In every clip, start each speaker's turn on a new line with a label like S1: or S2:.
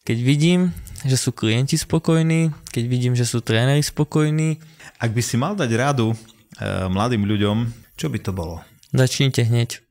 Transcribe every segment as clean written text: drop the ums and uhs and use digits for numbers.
S1: Keď vidím, že sú klienti spokojní, keď vidím, že sú tréneri spokojní.
S2: Ak by si mal dať radu mladým ľuďom, čo by to bolo?
S1: Začnite hneď.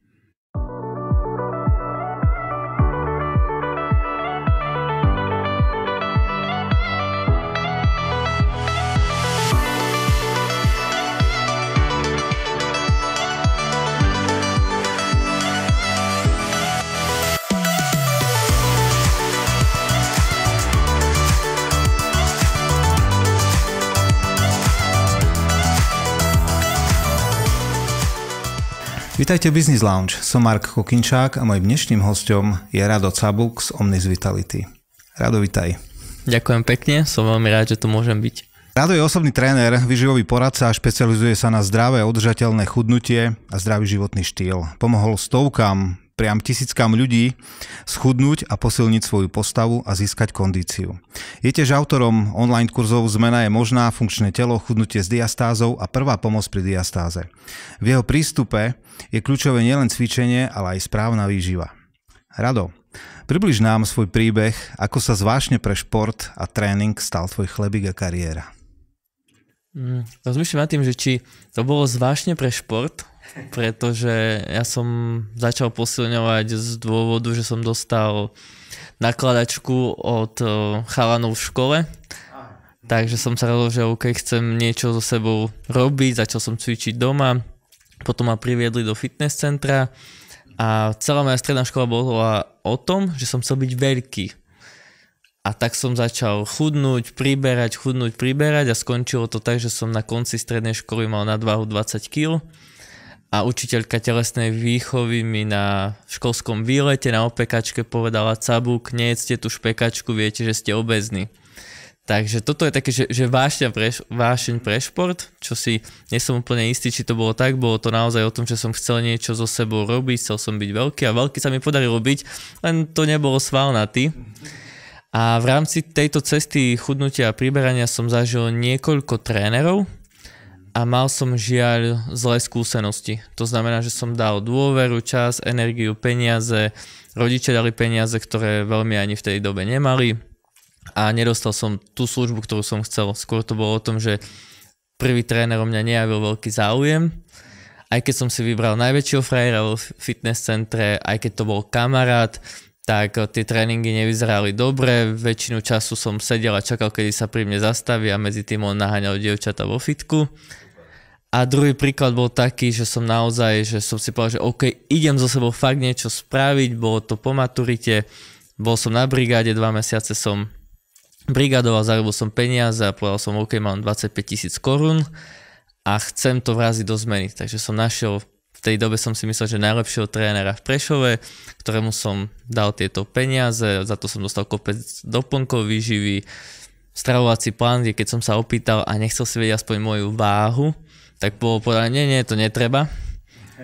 S2: Vítajte v Business Lounge, som Mark Kokinčák a mojím dnešným hosťom je Rado Cabuk z Omnis Vitality. Rado, vitaj.
S1: Ďakujem pekne, som veľmi rád, že tu môžem byť.
S2: Rado je osobný tréner, výživový poradca a špecializuje sa na zdravé a udržateľné chudnutie a zdravý životný štýl. Pomohol stovkám, priam tisíckam ľudí schudnúť a posilniť svoju postavu a získať kondíciu. Je tiež autorom online kurzov Zmena je možná, funkčné telo, chudnutie s diastázou a prvá pomoc pri diastáze. V jeho prístupe je kľúčové nielen cvičenie, ale aj správna výživa. Rado, približ nám svoj príbeh, ako sa zvášne pre šport a tréning stal tvoj chlebík a kariéra.
S1: Rozmýšľam nad tým, že či to bolo zvášne pre šport, pretože ja som začal posilňovať z dôvodu, že som dostal nakladačku od chalanov v škole. Takže som sa rozhodol, že OK, chcem niečo so sebou robiť, začal som cvičiť doma, potom ma priviedli do fitness centra a celá moja stredná škola bola o tom, že som chcel byť veľký. A tak som začal chudnúť, priberať a skončilo to tak, že som na konci strednej školy mal nadváhu 20 kg a učiteľka telesnej výchovy mi na školskom výlete na opekačke povedala: Cabuk, nejedzte tú špekačku, viete, že ste obézni. Takže toto je také, že vášeň pre šport, čo si nie som úplne istý, či to bolo tak, bolo to naozaj o tom, že som chcel niečo so sebou robiť, chcel som byť veľký a veľký sa mi podarilo byť, len to nebolo svalnatý. A v rámci tejto cesty chudnutia a priberania som zažil niekoľko trénerov a mal som žiaľ zlé skúsenosti. To znamená, že som dal dôveru, čas, energiu, peniaze, rodičia dali peniaze, ktoré veľmi ani v tej dobe nemali a nedostal som tú službu, ktorú som chcel. Skôr to bolo o tom, že prvý tréner o mňa nejavil veľký záujem, aj keď som si vybral najväčšieho frajera vo fitness centre, aj keď to bol kamarát, tak tie tréningy nevyzerali dobre, väčšinu času som sedel a čakal, kedy sa pri mne zastaví a medzi tým on naháňal dievčatá vo fitku. A druhý príklad bol taký, že som si povedal, že OK, idem so sebou fakt niečo spraviť, bolo to po maturite, bol som na brigáde, 2 mesiace som brigádoval, zarobil som peniaze a povedal som OK, mám 25 000 korún a chcem to vraziť do zmeny, takže som našiel. V tej dobe som si myslel, že najlepšieho trénera v Prešove, ktorému som dal tieto peniaze, za to som dostal kopec doplnkov výživy, stravovací plán, kde keď som sa opýtal a nechcel si vedieť aspoň moju váhu, tak bolo povedané, nie, to netreba.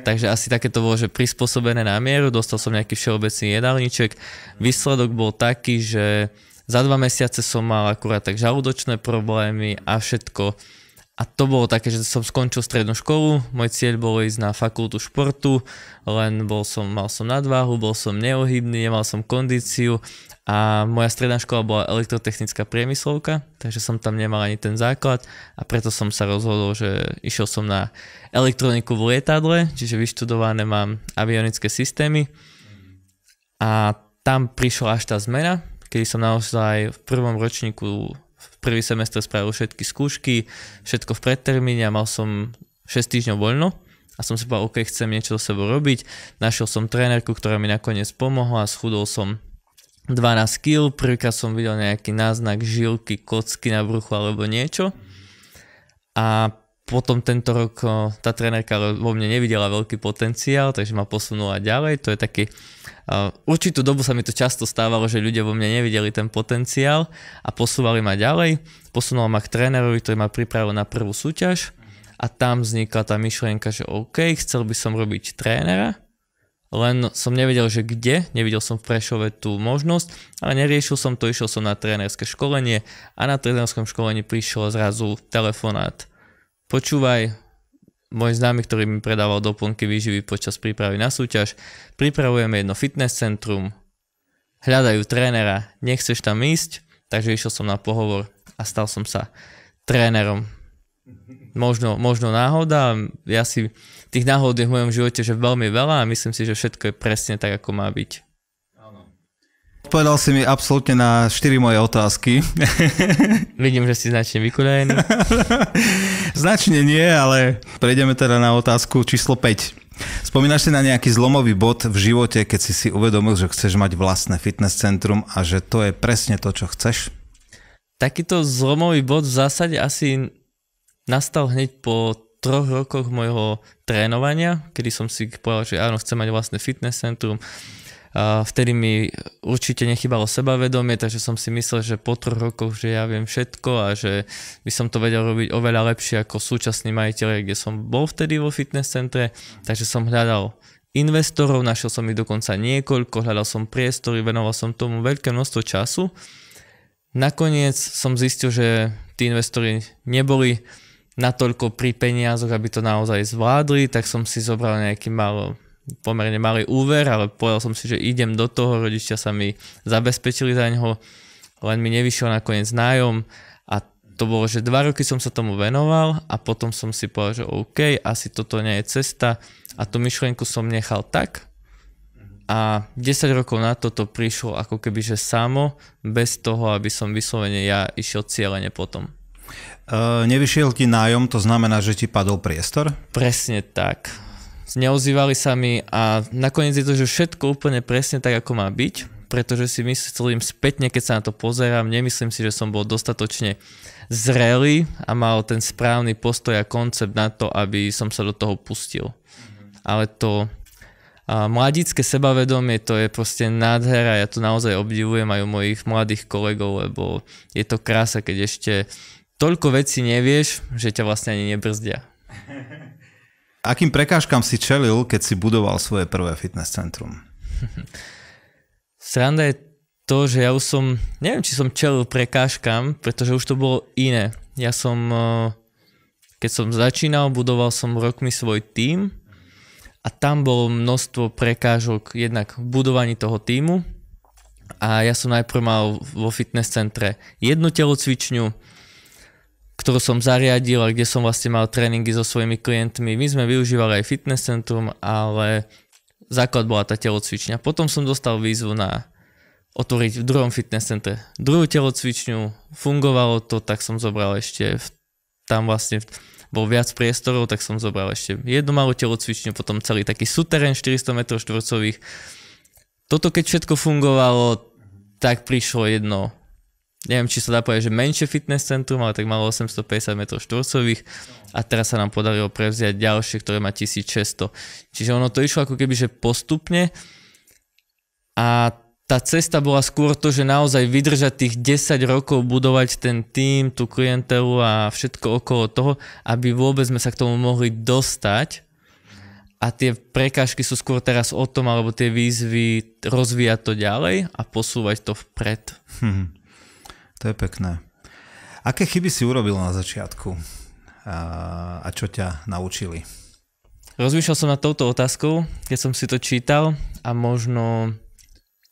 S1: Takže asi také to bolo, že prispôsobené na mieru, dostal som nejaký všeobecný jedálniček. Výsledok bol taký, že za 2 mesiace som mal akurát tak žalúdočné problémy a všetko. A to bolo také, že som skončil strednú školu, môj cieľ bolo ísť na fakultu športu, len mal som nadváhu, bol som neohybný, nemal som kondíciu a moja stredná škola bola elektrotechnická priemyslovka, takže som tam nemal ani ten základ a preto som sa rozhodol, že išiel som na elektroniku v lietadle, čiže vyštudované mám avionické systémy a tam prišla až tá zmena, kedy som naozaj v prvom ročníku prvý semestr spravil všetky skúšky, všetko v predtermíne a mal som 6 týždňov voľno a som si povedal, OK, chcem niečo so sebou robiť. Našiel som trénerku, ktorá mi nakoniec pomohla, schudol som 12 kg, prvýkrát som videl nejaký náznak žilky, kocky na bruchu alebo niečo a potom tento rok tá trénerka vo mne nevidela veľký potenciál, takže ma posunula ďalej. To je taký, určitú dobu sa mi to často stávalo, že ľudia vo mne nevideli ten potenciál a posúvali ma ďalej. Posunula ma k trénerovi, ktorý ma pripravil na prvú súťaž a tam vznikla tá myšlienka, že OK, chcel by som robiť trénera, len som nevedel, že kde, nevidel som v Prešove tú možnosť, ale neriešil som to, išiel som na trénerské školenie a na trénerskom školení prišiel zrazu telefonát. Počúvaj, môj známy, ktorý mi predával doplnky výživy počas prípravy na súťaž, pripravujeme jedno fitness centrum, hľadajú trénera, nechceš tam ísť, takže išiel som na pohovor a stal som sa trénerom. Možno náhoda, tých náhod je v mojom živote že veľmi veľa a myslím si, že všetko je presne tak, ako má byť.
S2: Povedal si mi absolútne na 4 moje otázky.
S1: Vidím, že si značne vykoľajený.
S2: Značne nie, ale prejdeme teda na otázku číslo 5. Spomínaš si na nejaký zlomový bod v živote, keď si uvedomil, že chceš mať vlastné fitness centrum a že to je presne to, čo chceš?
S1: Takýto zlomový bod v zásade asi nastal hneď po 3 rokoch môjho trénovania, kedy som si povedal, že áno, chcem mať vlastné fitness centrum. Vtedy mi určite nechýbalo sebavedomie, takže som si myslel, že po 3 rokoch, že ja viem všetko a že by som to vedel robiť oveľa lepšie ako súčasný majiteľ, kde som bol vtedy vo fitness centre, takže som hľadal investorov, našiel som ich dokonca niekoľko, hľadal som priestory, venoval som tomu veľké množstvo času. Nakoniec som zistil, že tí investori neboli natoľko pri peniazoch, aby to naozaj zvládli, tak som si zobral nejaký pomerne malý úver, ale povedal som si, že idem do toho, rodičia sa mi zabezpečili za ňoho, len mi nevyšiel nakoniec nájom a to bolo, že 2 roky som sa tomu venoval a potom som si povedal, že OK, asi toto nie je cesta a tú myšlienku som nechal tak a 10 rokov na to prišlo ako keby, že samo, bez toho, aby som vyslovene ja išiel cieľene potom.
S2: Nevyšiel ti nájom, to znamená, že ti padol priestor?
S1: Presne tak. Neozývali sa mi a nakoniec je to, že všetko úplne presne tak, ako má byť, pretože si myslím spätne, keď sa na to pozerám, nemyslím si, že som bol dostatočne zrelý a mal ten správny postoj a koncept na to, aby som sa do toho pustil. Ale to mladícke sebavedomie, to je proste nádhera, ja to naozaj obdivujem aj u mojich mladých kolegov, lebo je to krása, keď ešte toľko vecí nevieš, že ťa vlastne ani nebrzdia.
S2: Akým prekážkam si čelil, keď si budoval svoje prvé fitness centrum?
S1: Sranda je to, že ja už neviem, či som čelil prekážkam, pretože už to bolo iné. Ja keď som začínal, budoval som rokmi svoj tím a tam bolo množstvo prekážok jednak v budovaní toho tímu a ja som najprv mal vo fitness centre jednu telocvičňu, ktorú som zariadil a kde som vlastne mal tréningy so svojimi klientmi. My sme využívali aj fitness centrum, ale základ bola tá telocvičňa. Potom som dostal výzvu na otvoriť v druhom fitness centre druhú telocvičňu. Fungovalo to, tak som zobral ešte, tam vlastne bol viac priestorov, tak som zobral ešte jednu malú telocvičňu, potom celý taký suterén 400 m2. Toto keď všetko fungovalo, tak prišlo jedno, neviem, či sa dá povedať, že menšie fitness centrum, ale tak malo 850 m2 a teraz sa nám podarilo prevziať ďalšie, ktoré má 1600. Čiže ono to išlo ako keby, že postupne a tá cesta bola skôr to, že naozaj vydržať tých 10 rokov, budovať ten tím, tú klientelu a všetko okolo toho, aby vôbec sme sa k tomu mohli dostať. A tie prekážky sú skôr teraz o tom, alebo tie výzvy rozvíjať to ďalej a posúvať to vpred.
S2: To je pekné. Aké chyby si urobil na začiatku a čo ťa naučili?
S1: Rozmýšľal som nad touto otázkou, keď som si to čítal a možno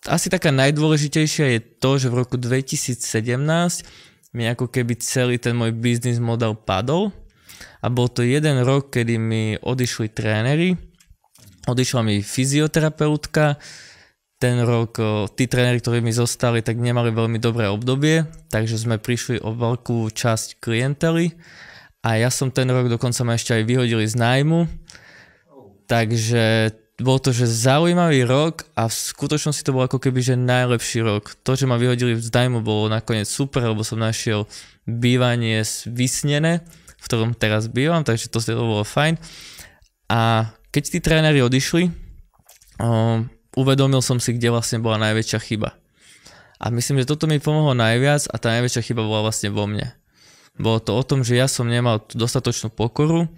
S1: asi taká najdôležitejšia je to, že v roku 2017 mi ako keby celý ten môj biznis model padol a bol to 1 rok, kedy mi odišli tréneri, odišla mi fyzioterapeutka. Ten rok tí tréneri, ktorí mi zostali, tak nemali veľmi dobré obdobie, takže sme prišli o veľkú časť klientely a ja som ten rok dokonca ma ešte aj vyhodili z nájmu, takže bol to, že zaujímavý rok a v skutočnosti to bol ako keby, že najlepší rok. To, že ma vyhodili z nájmu, bolo nakoniec super, lebo som našiel bývanie vysnené, v ktorom teraz bývam, takže to bolo fajn. A keď tí tréneri odišli, uvedomil som si, kde vlastne bola najväčšia chyba. A myslím, že toto mi pomohlo najviac a tá najväčšia chyba bola vlastne vo mne. Bolo to o tom, že ja som nemal dostatočnú pokoru,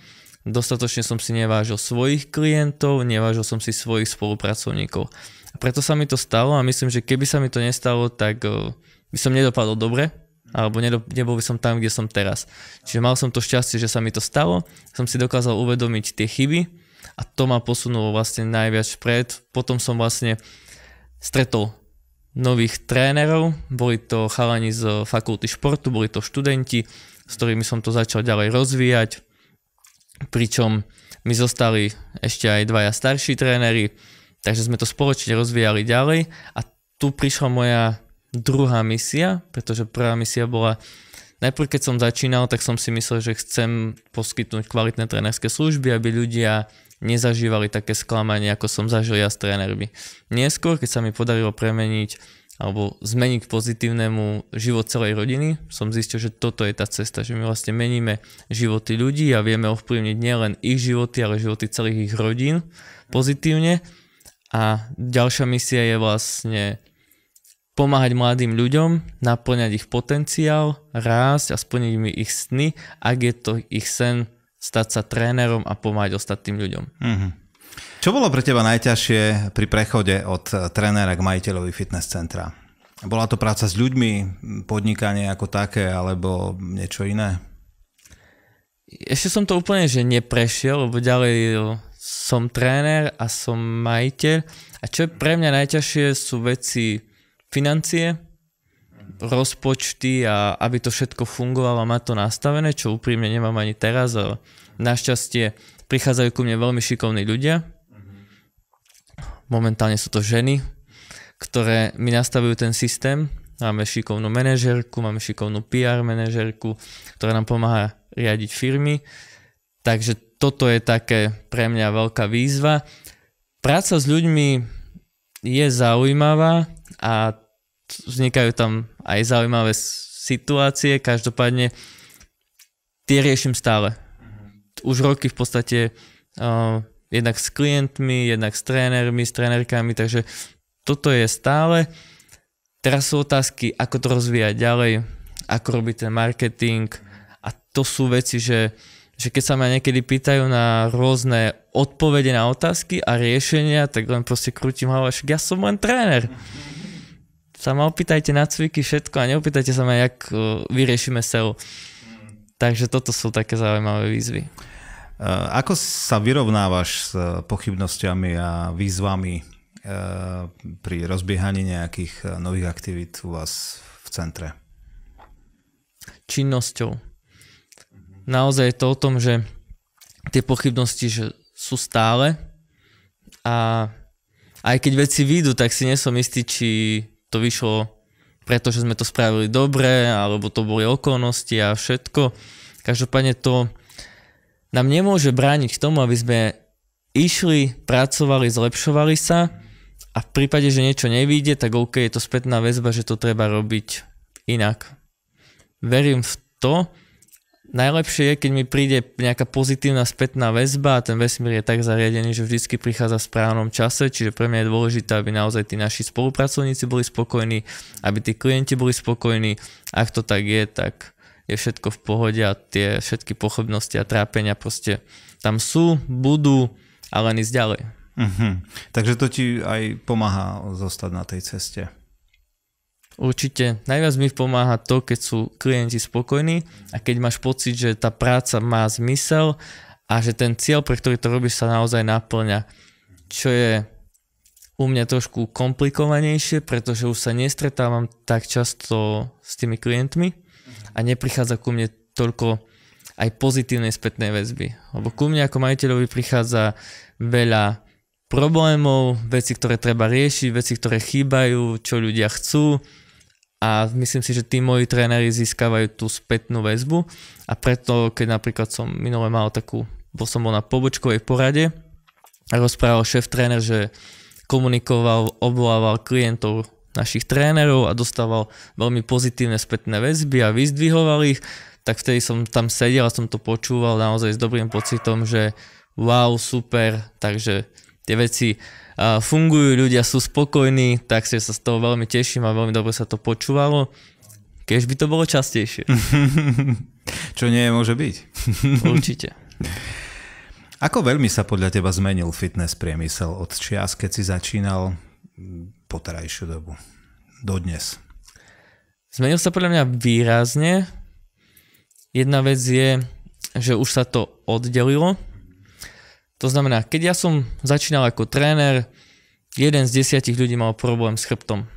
S1: dostatočne som si nevážil svojich klientov, nevážil som si svojich spolupracovníkov. A preto sa mi to stalo a myslím, že keby sa mi to nestalo, tak by som nedopadol dobre, alebo nebol by som tam, kde som teraz. Čiže mal som to šťastie, že sa mi to stalo, som si dokázal uvedomiť tie chyby a to ma posunulo vlastne najviac vpred. Potom som vlastne stretol nových trénerov, boli to chalani z fakulty športu, boli to študenti, s ktorými som to začal ďalej rozvíjať, pričom mi zostali ešte aj dvaja starší tréneri, takže sme to spoločne rozvíjali ďalej a tu prišla moja druhá misia, pretože prvá misia bola, najprv keď som začínal, tak som si myslel, že chcem poskytnúť kvalitné trénerské služby, aby ľudia nezažívali také sklamanie, ako som zažil ja s trénermi. Neskôr, keď sa mi podarilo premeniť alebo zmeniť k pozitívnemu život celej rodiny, som zistil, že toto je tá cesta, že my vlastne meníme životy ľudí a vieme ovplyvniť nielen ich životy, ale životy celých ich rodín pozitívne. A ďalšia misia je vlastne pomáhať mladým ľuďom, naplňať ich potenciál, rásť a splniť mi ich sny, ak je to ich sen stať sa trénerom a pomáhať ostatným ľuďom.
S2: Mm-hmm. Čo bolo pre teba najťažšie pri prechode od trénera k majiteľovi fitness centra? Bola to práca s ľuďmi, podnikanie ako také, alebo niečo iné?
S1: Ešte som to úplne že neprešiel, lebo ďalej som tréner a som majiteľ. A čo je pre mňa najťažšie sú veci financie, rozpočty a aby to všetko fungovalo a má to nastavené, čo úprimne nemám ani teraz, ale našťastie prichádzajú ku mne veľmi šikovní ľudia. Momentálne sú to ženy, ktoré mi nastavujú ten systém. Máme šikovnú manažérku, máme šikovnú PR manažérku, ktorá nám pomáha riadiť firmy. Takže toto je také pre mňa veľká výzva. Práca s ľuďmi je zaujímavá a vznikajú tam aj zaujímavé situácie, každopádne tie riešim stále. Už roky v podstate jednak s klientmi, jednak s trénermi, s trénerkami, takže toto je stále. Teraz sú otázky, ako to rozvíjať ďalej, ako robiť ten marketing a to sú veci, že keď sa ma niekedy pýtajú na rôzne odpovede na otázky a riešenia, tak len proste krútim hlavu, však ja som len tréner. Sa ma opýtajte na cviky, všetko a neopýtajte sa ma, jak vyriešime SEO. Takže toto sú také zaujímavé výzvy.
S2: Ako sa vyrovnávaš s pochybnosťami a výzvami pri rozbiehaní nejakých nových aktivít u vás v centre?
S1: Činnosťou. Naozaj je to o tom, že tie pochybnosti že sú stále a aj keď veci vyjdú, tak si nesom istý, či to vyšlo pretože sme to spravili dobre, alebo to boli okolnosti a všetko. Každopádne to nám nemôže brániť k tomu, aby sme išli, pracovali, zlepšovali sa a v prípade, že niečo nevyjde, tak OK, je to spätná väzba, že to treba robiť inak. Verím v to. Najlepšie je, keď mi príde nejaká pozitívna spätná väzba a ten vesmír je tak zariadený, že vždycky prichádza v správnom čase, čiže pre mňa je dôležité, aby naozaj tí naši spolupracovníci boli spokojní, aby tí klienti boli spokojní. Ak to tak je všetko v pohode a tie všetky pochybnosti a trápenia proste tam sú, budú, ale len ísť ďalej.
S2: Takže to ti aj pomáha zostať na tej ceste.
S1: Určite. Najviac mi pomáha to, keď sú klienti spokojní a keď máš pocit, že tá práca má zmysel a že ten cieľ, pre ktorý to robíš, sa naozaj naplňa. Čo je u mňa trošku komplikovanejšie, pretože už sa nestretávam tak často s tými klientmi a neprichádza ku mne toľko aj pozitívnej spätnej väzby. Lebo ku mne ako majiteľovi prichádza veľa problémov, veci, ktoré treba riešiť, veci, ktoré chýbajú, čo ľudia chcú. A myslím si, že tí moji tréneri získavajú tú spätnú väzbu a preto, keď napríklad som minule mal som bol na pobočkovej porade a rozprával šéf-tréner, že komunikoval, obvolával klientov našich trénerov a dostával veľmi pozitívne spätné väzby a vyzdvihoval ich, tak vtedy som tam sedel a som to počúval naozaj s dobrým pocitom, že wow, super, takže tie veci fungujú, ľudia sú spokojní, tak sa z toho veľmi teším a veľmi dobre sa to počúvalo. Keď by to bolo častejšie.
S2: Čo nie môže byť.
S1: Určite.
S2: Ako veľmi sa podľa teba zmenil fitness priemysel od čias, keď si začínal po terajšiu dobu? Dodnes.
S1: Zmenil sa podľa mňa výrazne. Jedna vec je, že už sa to oddelilo. To znamená, keď ja som začínal ako tréner, 1 z 10 ľudí mal problém s chrbtom.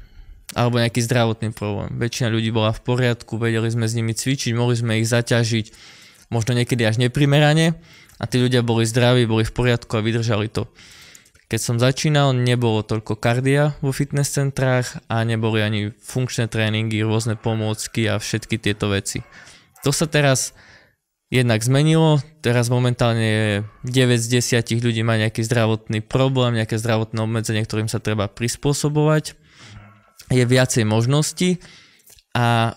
S1: alebo nejaký zdravotný problém. Väčšina ľudí bola v poriadku, vedeli sme s nimi cvičiť, mohli sme ich zaťažiť, možno niekedy až neprimerane a tí ľudia boli zdraví, boli v poriadku a vydržali to. Keď som začínal, nebolo toľko kardia vo fitness centrách a neboli ani funkčné tréningy, rôzne pomôcky a všetky tieto veci. To sa teraz jednak zmenilo, teraz momentálne je 9 z 10 ľudí má nejaký zdravotný problém, nejaké zdravotné obmedzenie, ktorým sa treba prispôsobovať. Je viacej možností a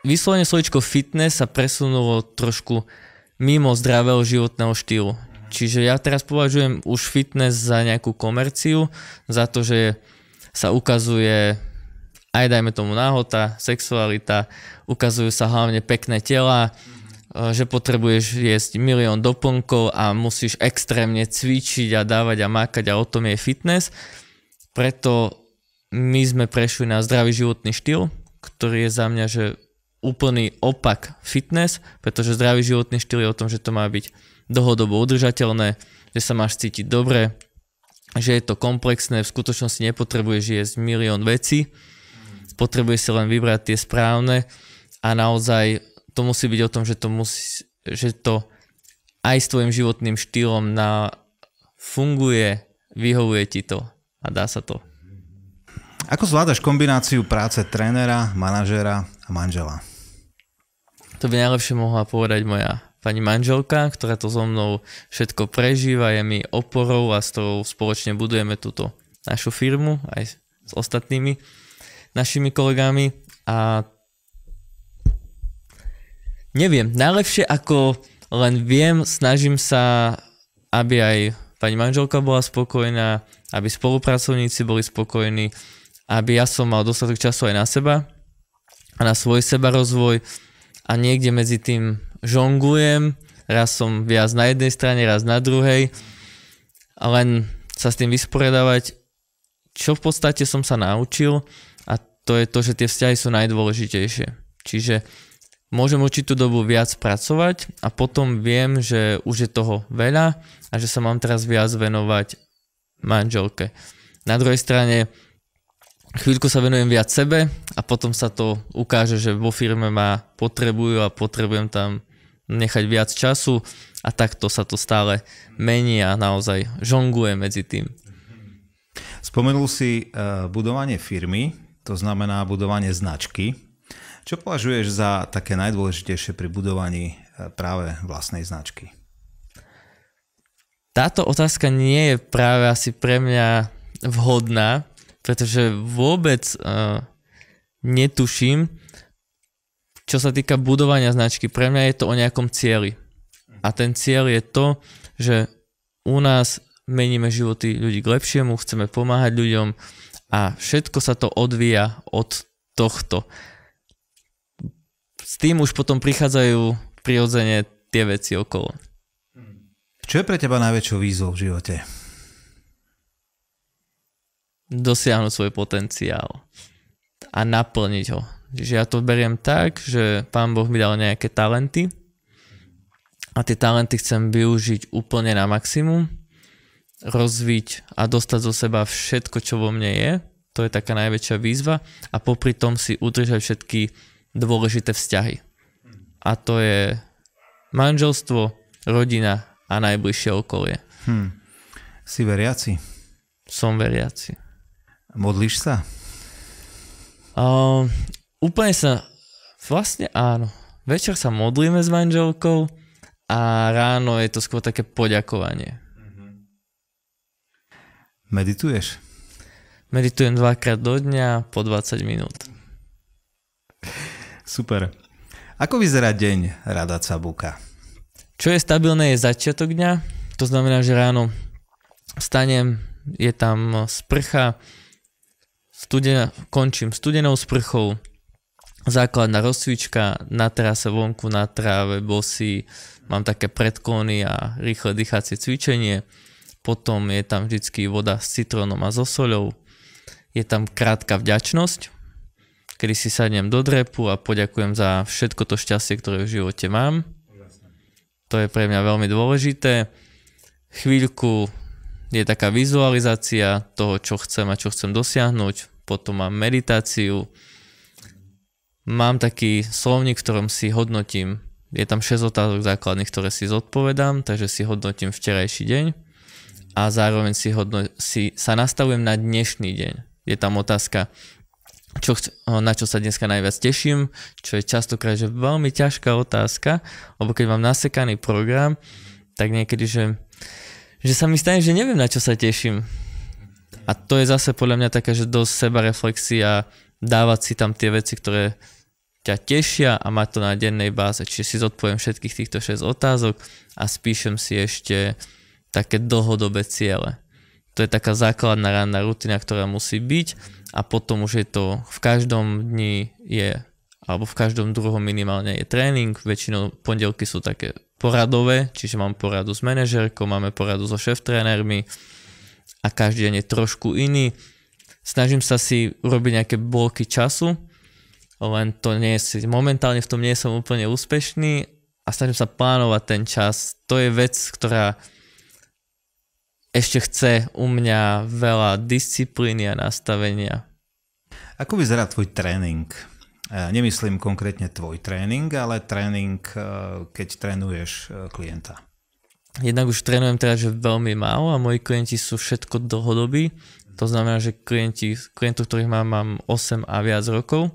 S1: vyslovene slovíčko fitness sa presunulo trošku mimo zdravého životného štýlu. Čiže ja teraz považujem už fitness za nejakú komerciu, za to, že sa ukazuje aj dajme tomu náhota, sexualita, ukazujú sa hlavne pekné tela, že potrebuješ jesť milión doplnkov a musíš extrémne cvičiť a dávať a mákať a o tom je fitness. Preto my sme prešli na zdravý životný štýl, ktorý je za mňa, že úplný opak fitness, pretože zdravý životný štýl je o tom, že to má byť dlhodobo udržateľné, že sa máš cítiť dobre, že je to komplexné, v skutočnosti nepotrebuješ jesť milión vecí, potrebuješ si len vybrať tie správne a naozaj to musí byť o tom, že to aj s tvojim životným štýlom funguje, vyhovuje ti to a dá sa to.
S2: Ako zvládaš kombináciu práce trénera, manažéra a manžela?
S1: To by najlepšie mohla povedať moja pani manželka, ktorá to so mnou všetko prežíva, je mi oporou a s ktorou spoločne budujeme túto našu firmu aj s ostatnými našimi kolegami a neviem, najlepšie ako len viem, snažím sa, aby aj pani manželka bola spokojná, aby spolupracovníci boli spokojní, aby ja som mal dostatok času aj na seba a na svoj sebarozvoj a niekde medzi tým žonglujem, raz som viac na jednej strane, raz na druhej a len sa s tým vysporiadavať, čo v podstate som sa naučil a to je to, že tie vzťahy sú najdôležitejšie. Čiže môžem určitú dobu viac pracovať a potom viem, že už je toho veľa a že sa mám teraz viac venovať manželke. Na druhej strane chvíľku sa venujem viac sebe a potom sa to ukáže, že vo firme ma potrebujú a potrebujem tam nechať viac času a takto sa to stále mení a naozaj žonglujem medzi tým.
S2: Spomenul si budovanie firmy, to znamená budovanie značky. Čo považuješ za také najdôležitejšie pri budovaní práve vlastnej značky?
S1: Táto otázka nie je práve asi pre mňa vhodná, pretože vôbec netuším, čo sa týka budovania značky. Pre mňa je to o nejakom cieli. A ten cieľ je to, že u nás meníme životy ľudí k lepšiemu, chceme pomáhať ľuďom a všetko sa to odvíja od tohto. S tým už potom prichádzajú prirodzene tie veci okolo.
S2: Čo je pre teba najväčšou výzvou v živote?
S1: Dosiahnuť svoj potenciál a naplniť ho. Čiže ja to beriem tak, že Pán Boh mi dal nejaké talenty a tie talenty chcem využiť úplne na maximum, rozviť a dostať zo seba všetko, čo vo mne je. To je taká najväčšia výzva a popri tom si udržať všetky dôležité vzťahy. A to je manželstvo, rodina a najbližšie okolie.
S2: Si veriaci?
S1: Som veriaci.
S2: Modlíš sa?
S1: Úplne sa, vlastne áno. Večer sa modlíme s manželkou a ráno je to skôr také poďakovanie.
S2: Medituješ?
S1: Meditujem 2-krát do dňa po 20 minút.
S2: Super. Ako vyzerá deň Radaca Buka?
S1: Čo je stabilné je začiatok dňa. To znamená, že ráno vstanem, je tam sprcha, končím studenou sprchou, základná rozcvička, na terase vonku, na tráve, bosy, mám také predklony a rýchle dýchacie cvičenie, potom je tam vždycky voda s citrónom a so soľou, je tam krátka vďačnosť, kedy si sadnem do drepu a poďakujem za všetko to šťastie, ktoré v živote mám. To je pre mňa veľmi dôležité. Chvíľku je taká vizualizácia toho, čo chcem a čo chcem dosiahnuť. potom mám meditáciu, mám taký slovník, v ktorom si hodnotím, je tam 6 otázok základných, ktoré si zodpovedám, takže si hodnotím včerajší deň a zároveň sa nastavujem na dnešný deň. Je tam otázka, na čo sa dneska najviac teším, čo je častokrát že veľmi ťažká otázka, lebo keď mám nasekaný program, tak niekedy, že sa mi stane, že neviem, na čo sa teším. A to je zase podľa mňa taká, že dosť sebareflexia, dávať si tam tie veci, ktoré ťa tešia a mať to na dennej báze. Čiže si zodpoviem všetkých týchto 6 otázok a spíšem si ešte také dlhodobé ciele. To je taká základná ranná rutina, ktorá musí byť a potom už je to v každom dni alebo v každom druhom minimálne je tréning. Väčšinou pondelky sú také poradové, čiže mám poradu s manažérkou, máme poradu so šéf-trénermi a každý deň je trošku iný. Snažím sa si urobiť nejaké bloky času, len to momentálne v tom nie som úplne úspešný a snažím sa plánovať ten čas. To je vec, ktorá ešte chce u mňa veľa disciplíny a nastavenia.
S2: Ako vyzerá tvoj tréning? Nemyslím konkrétne tvoj tréning, ale tréning, keď trénuješ klienta.
S1: Jednak už trénujem teraz, že veľmi málo a moji klienti sú všetko dlhodobí. To znamená, že klientov, ktorých mám 8 a viac rokov.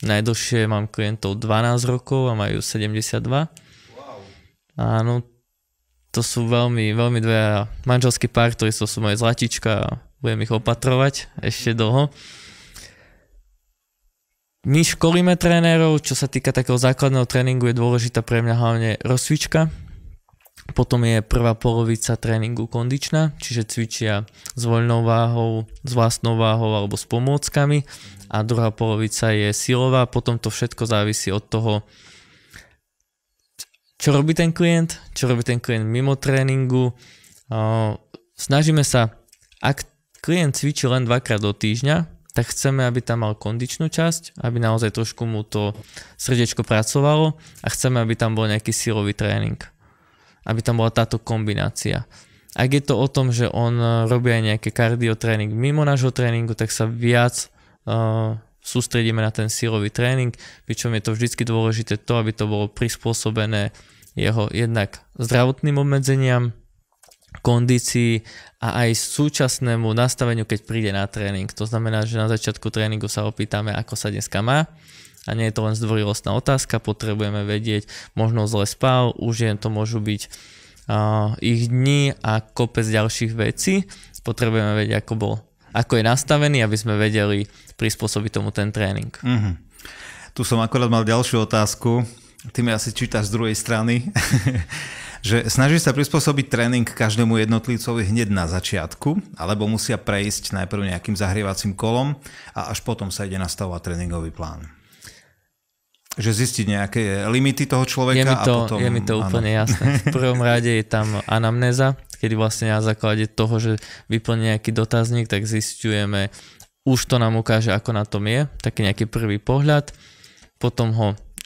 S1: Najdlhšie mám klientov 12 rokov a majú 72. Wow. Áno, to sú veľmi, veľmi dve manželský pár, ktorí sú moje zlatička a budem ich opatrovať ešte dlho. My školíme trénerov, čo sa týka takého základného tréningu, je dôležitá pre mňa hlavne rozcvička. Potom je prvá polovica tréningu kondičná, čiže cvičia s voľnou váhou, s vlastnou váhou alebo s pomôckami a druhá polovica je silová. Potom to všetko závisí od toho, čo robí ten klient mimo tréningu. Snažíme sa, ak klient cvičí len 2-krát do týždňa, tak chceme, aby tam mal kondičnú časť, aby naozaj trošku mu to srdiečko pracovalo a chceme, aby tam bol nejaký silový tréning. Aby tam bola táto kombinácia. Ak je to o tom, že on robí aj nejaký kardiotréning mimo nášho tréningu, tak sa viac sústredíme na ten silový tréning, pričom je to vždy dôležité to, aby to bolo prispôsobené jeho jednak zdravotným obmedzeniam, kondícii a aj súčasnému nastaveniu, keď príde na tréning. To znamená, že na začiatku tréningu sa opýtame, ako sa dneska má. A nie je to len zdvorilostná otázka, potrebujeme vedieť, možno zle spal, už to môžu byť ich dni a kopec ďalších vecí. Potrebujeme vedieť, ako je nastavený, aby sme vedeli prispôsobiť tomu ten tréning. Mm-hmm.
S2: Tu som akorát mal ďalšiu otázku, ty mi asi čítaš z druhej strany, že snažíš sa prispôsobiť tréning každému jednotlivcovi hneď na začiatku, alebo musia prejsť najprv nejakým zahrievacím kolom a až potom sa ide nastavovať tréningový plán. Že zistiť nejaké limity toho človeka
S1: je mi to úplne jasné. V prvom rade je tam anamnéza, kedy vlastne na základe toho, že vyplní nejaký dotazník, tak zisťujeme, už to nám ukáže, ako na tom je, taký nejaký prvý pohľad. Potom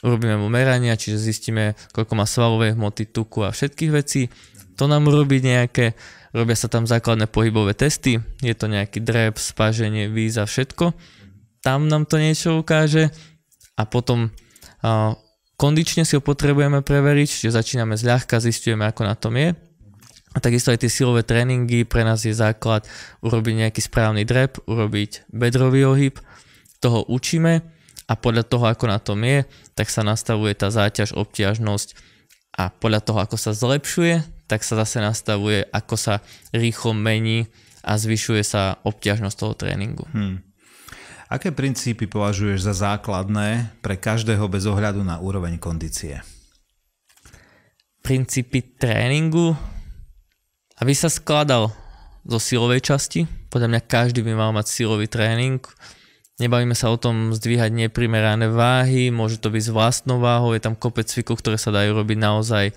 S1: urobíme mu merania, čiže zistíme, koľko má svalovej hmoty, tuku a všetkých vecí. To nám robia sa tam základné pohybové testy, je to nejaký drep, spaženie, víza, všetko. Tam nám to niečo ukáže a potom kondične si ho potrebujeme preveriť, čiže začíname zľahka, zisťujeme, ako na tom je. A takisto aj tie silové tréningy, pre nás je základ urobiť nejaký správny drep, urobiť bedrový ohyb, toho učíme a podľa toho, ako na tom je, tak sa nastavuje tá záťaž, obťažnosť a podľa toho, ako sa zlepšuje, tak sa zase nastavuje, ako sa rýchlo mení a zvyšuje sa obťažnosť toho tréningu.
S2: Aké princípy považuješ za základné pre každého bez ohľadu na úroveň kondície?
S1: Princípy tréningu, aby sa skladal zo silovej časti. Podľa mňa každý by mal mať silový tréning. Nebavíme sa o tom zdvíhať neprimerané váhy, môže to byť s vlastnou váhou, je tam kopec cvikov, ktoré sa dajú robiť naozaj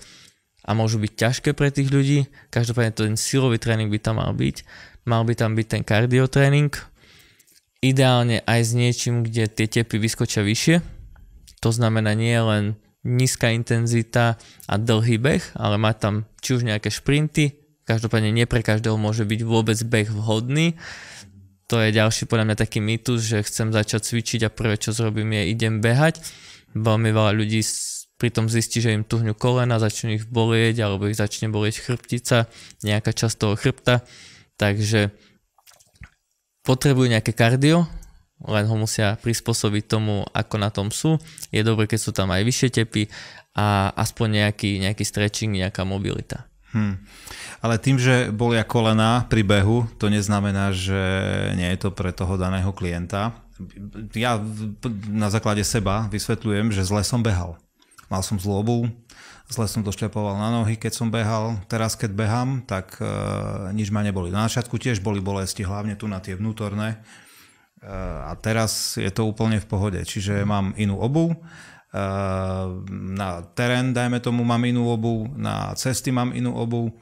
S1: a môžu byť ťažké pre tých ľudí. Každopádne ten silový tréning by tam mal byť. Mal by tam byť ten kardiotréning. Ideálne aj s niečím, kde tie tepy vyskočia vyššie. To znamená nie len nízka intenzita a dlhý beh, ale mať tam či už nejaké šprinty. Každopádne nie pre každého môže byť vôbec beh vhodný. To je ďalší podľa mňa taký mýtus, že chcem začať cvičiť a prvé, čo zrobím, je idem behať. Veľmi veľa ľudí pritom zistí, že im tuhňu kolena, začnú ich bolieť, alebo ich začne bolieť chrbtica, nejaká časť toho chrbta. Takže potrebujú nejaké kardio, len ho musia prispôsobiť tomu, ako na tom sú. Je dobre, keď sú tam aj vyššie tepy a aspoň nejaký stretching, nejaká mobilita.
S2: Ale tým, že bolia kolena pri behu, to neznamená, že nie je to pre toho daného klienta. Ja na základe seba vysvetľujem, že zle som behal. Mal som zlú obuv, zle som došľapoval na nohy, keď som behal. Teraz, keď behám, tak nič ma neboli. Na začiatku tiež boli bolesti, hlavne tu na tie vnútorné. A teraz je to úplne v pohode. Čiže mám inú obuv. Na terén, dajme tomu, mám inú obuv, na cesty mám inú obuv.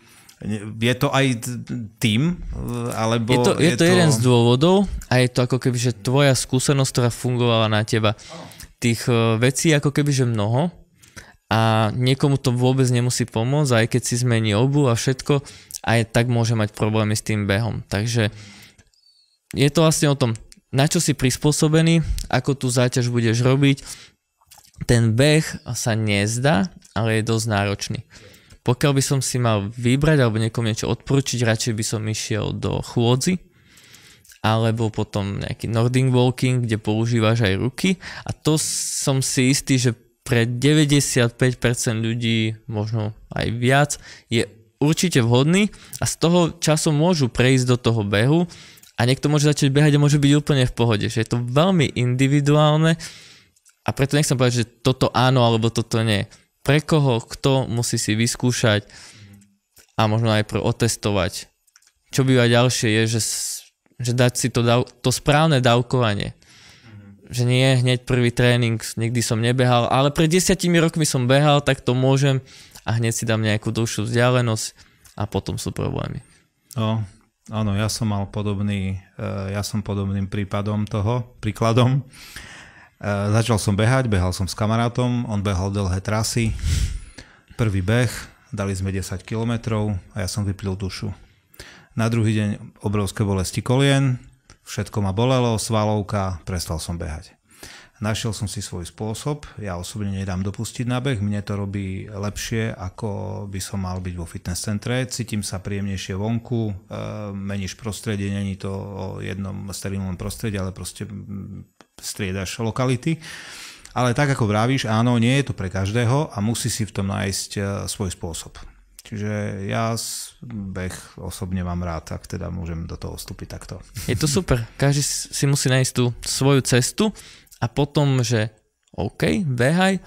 S2: Je to aj tým, alebo...
S1: Je to jeden z dôvodov a je to ako keby, že tvoja skúsenosť, ktorá fungovala na teba. Tých vecí ako keby, že mnoho a niekomu to vôbec nemusí pomôcť, aj keď si zmení obuv a všetko, aj tak môže mať problémy s tým behom. Takže je to vlastne o tom, na čo si prispôsobený, ako tú záťaž budeš robiť. Ten beh sa nezdá, ale je dosť náročný. Pokiaľ by som si mal vybrať alebo niekomu niečo odporučiť, radšej by som išiel do chôdzy alebo potom nejaký Nordic walking, kde používaš aj ruky a to som si istý, že pre 95% ľudí, možno aj viac, je určite vhodný a z toho času môžu prejsť do toho behu a niekto môže začať behať a môže byť úplne v pohode. Že je to veľmi individuálne. A preto nechcem povedať, že toto áno, alebo toto nie. Pre koho, kto musí si vyskúšať a možno aj otestovať. Čo býva ďalšie je, že dať si to správne dávkovanie. Že nie hneď prvý tréning, nikdy som nebehal, ale pred 10 rokmi som behal, tak to môžem a hneď si dám nejakú dlhšiu vzdialenosť a potom sú problémy.
S2: No, áno, ja som mal podobným príkladom. Začal som behať, behal som s kamarátom, on behal dlhé trasy, prvý beh, dali sme 10 kilometrov a ja som vypil dušu. Na druhý deň obrovské bolesti kolien, všetko ma bolelo, svalovka, prestal som behať. Našiel som si svoj spôsob, ja osobne nedám dopustiť na beh, mne to robí lepšie, ako by som mal byť vo fitness centre, cítim sa príjemnejšie vonku, meníš prostredie, není to o jednom sterilnom prostredí, ale proste striedaš lokality. Ale tak ako vravíš, áno, nie je to pre každého a musí si v tom nájsť svoj spôsob. Čiže ja beh osobne mám rád, tak teda môžem do toho vstúpiť takto. Je
S1: to super, každý si musí nájsť tú svoju cestu a potom, že OK, behaj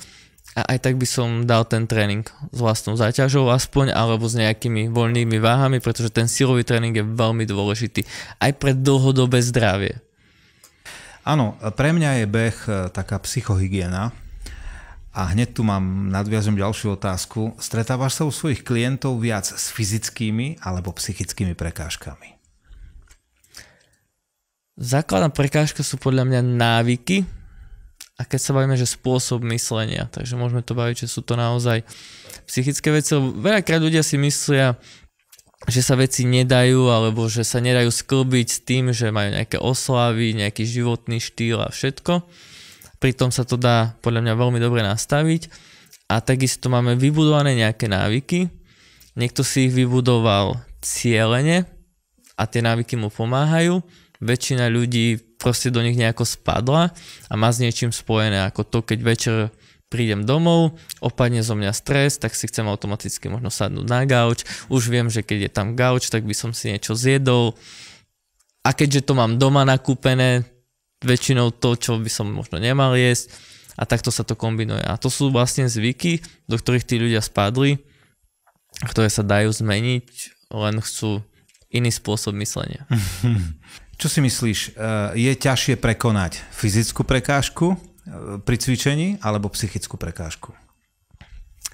S1: a aj tak by som dal ten tréning s vlastnou záťažou aspoň, alebo s nejakými voľnými váhami, pretože ten silový tréning je veľmi dôležitý aj pre dlhodobé zdravie.
S2: Áno, pre mňa je beh taká psychohygiena a hneď tu nadviažem ďalšiu otázku. Stretávaš sa u svojich klientov viac s fyzickými alebo psychickými prekážkami?
S1: Základná prekážka sú podľa mňa návyky a keď sa bavíme, že spôsob myslenia, takže môžeme to baviť, že sú to naozaj psychické veci. Veľakrát ľudia si myslia, že sa veci nedajú, alebo že sa nedajú sklbiť s tým, že majú nejaké oslavy, nejaký životný štýl a všetko. Pritom sa to dá podľa mňa veľmi dobre nastaviť. A takisto máme vybudované nejaké návyky. Niekto si ich vybudoval cieľene a tie návyky mu pomáhajú. Väčšina ľudí proste do nich nejako spadla a má s niečím spojené, ako to, keď večer prídem domov, opadne zo mňa stres, tak si chcem automaticky možno sadnúť na gauč. Už viem, že keď je tam gauč, tak by som si niečo zjedol. A keďže to mám doma nakúpené, väčšinou to, čo by som možno nemal jesť. A takto sa to kombinuje. A to sú vlastne zvyky, do ktorých tí ľudia spadli, ktoré sa dajú zmeniť, len chcú iný spôsob myslenia.
S2: Čo si myslíš, je ťažšie prekonať fyzickú prekážku pri cvičení alebo psychickú prekážku?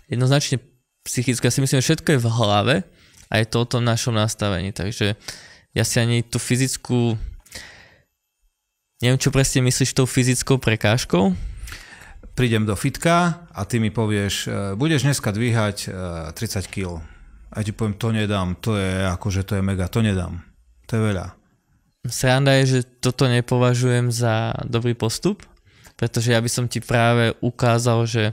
S1: Jednoznačne psychické. Ja si myslím, že všetko je v hlave a je to o tom našom nastavení. Takže ja si ani tú fyzickú... Neviem, čo presne myslíš tou fyzickou prekážkou?
S2: Prídem do fitka a ty mi povieš, budeš dneska dvíhať 30 kg. A ja ti poviem, to nedám, to je akože to je mega, to nedám. To je veľa.
S1: sranda je, že toto nepovažujem za dobrý postup, pretože ja by som ti práve ukázal, že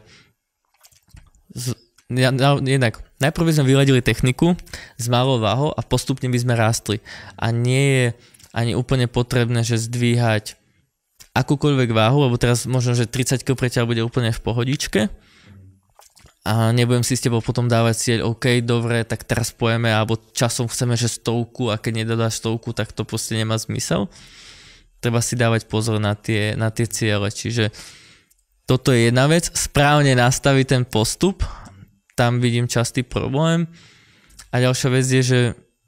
S1: jednak najprv by sme vyladili techniku s malou váhou a postupne by sme rástli. A nie je ani úplne potrebné, že zdvíhať akúkoľvek váhu, lebo teraz možno, že 30 kg pre ťa bude úplne v pohodičke a nebudem si s tebou potom dávať cieľ, OK, dobre, tak teraz pojeme, alebo časom chceme, že 100 a keď nedodáš 100, tak to proste nemá zmysel. Treba si dávať pozor na tie ciele, čiže toto je jedna vec, správne nastaviť ten postup, tam vidím častý problém a ďalšia vec je, že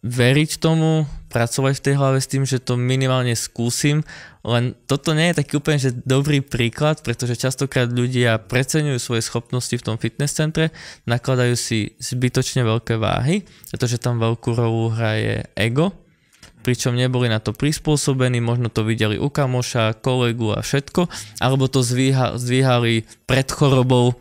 S1: veriť tomu, pracovať v tej hlave s tým, že to minimálne skúsim, len toto nie je taký úplne že dobrý príklad, pretože častokrát ľudia preceňujú svoje schopnosti v tom fitness centre, nakladajú si zbytočne veľké váhy, pretože tam veľkú rolu hraje ego, pričom neboli na to prispôsobení, možno to videli u kamoša, kolegu a všetko, alebo to zdvíhali pred chorobou,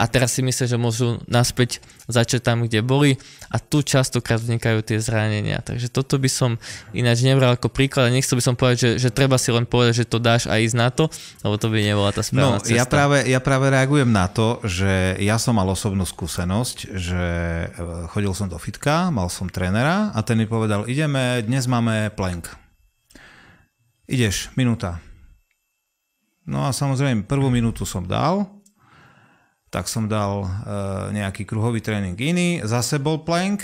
S1: a teraz si myslia, že môžu naspäť začať tam, kde boli a tu častokrát vznikajú tie zranenia. Takže toto by som ináč nebral ako príklad a nechcel by som povedať, že treba si len povedať, že to dáš a ísť na to, lebo to by nebola tá správna cesta.
S2: Ja práve reagujem na to, že ja som mal osobnú skúsenosť, že chodil som do fitka, mal som trénera a ten mi povedal, ideme, dnes máme plank. Ideš, minúta. No a samozrejme, prvú minútu som dal, tak som dal nejaký kruhový tréning iný, zase bol plank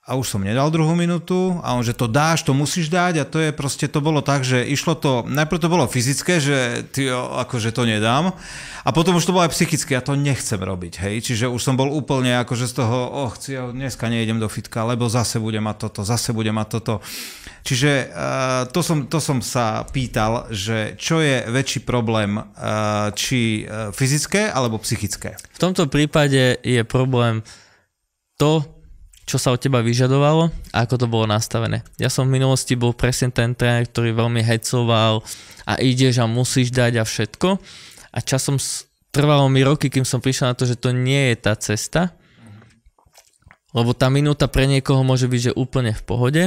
S2: a už som nedal druhú minútu a on, že to dáš, to musíš dať a to je proste, to bolo tak, že išlo to, najprv to bolo fyzické, že akože to nedám a potom už to bolo aj psychické, ja to nechcem robiť, hej, čiže už som bol úplne akože z toho, dneska nejdem do fitka, lebo zase budem mať toto. Čiže to som sa pýtal, že čo je väčší problém, či fyzické alebo psychické?
S1: V tomto prípade je problém to, čo sa od teba vyžadovalo a ako to bolo nastavené. Ja som v minulosti bol presne ten tréner, ktorý veľmi hecoval a ideš a musíš dať a všetko. A časom trvalo mi roky, kým som prišiel na to, že to nie je tá cesta, lebo tá minúta pre niekoho môže byť, že úplne v pohode.